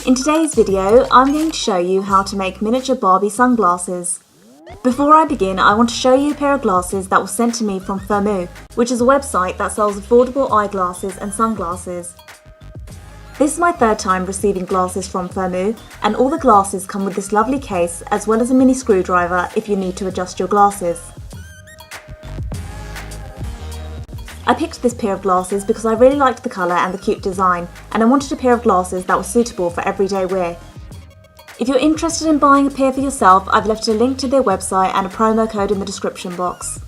In today's video, I'm going to show you how to make miniature Barbie sunglasses. Before I begin, I want to show you a pair of glasses that was sent to me from Firmoo, which is a website that sells affordable eyeglasses and sunglasses. This is my third time receiving glasses from Firmoo, and all the glasses come with this lovely case as well as a mini screwdriver if you need to adjust your glasses. I picked this pair of glasses because I really liked the colour and the cute design, and I wanted a pair of glasses that was suitable for everyday wear. If you're interested in buying a pair for yourself, I've left a link to their website and a promo code in the description box.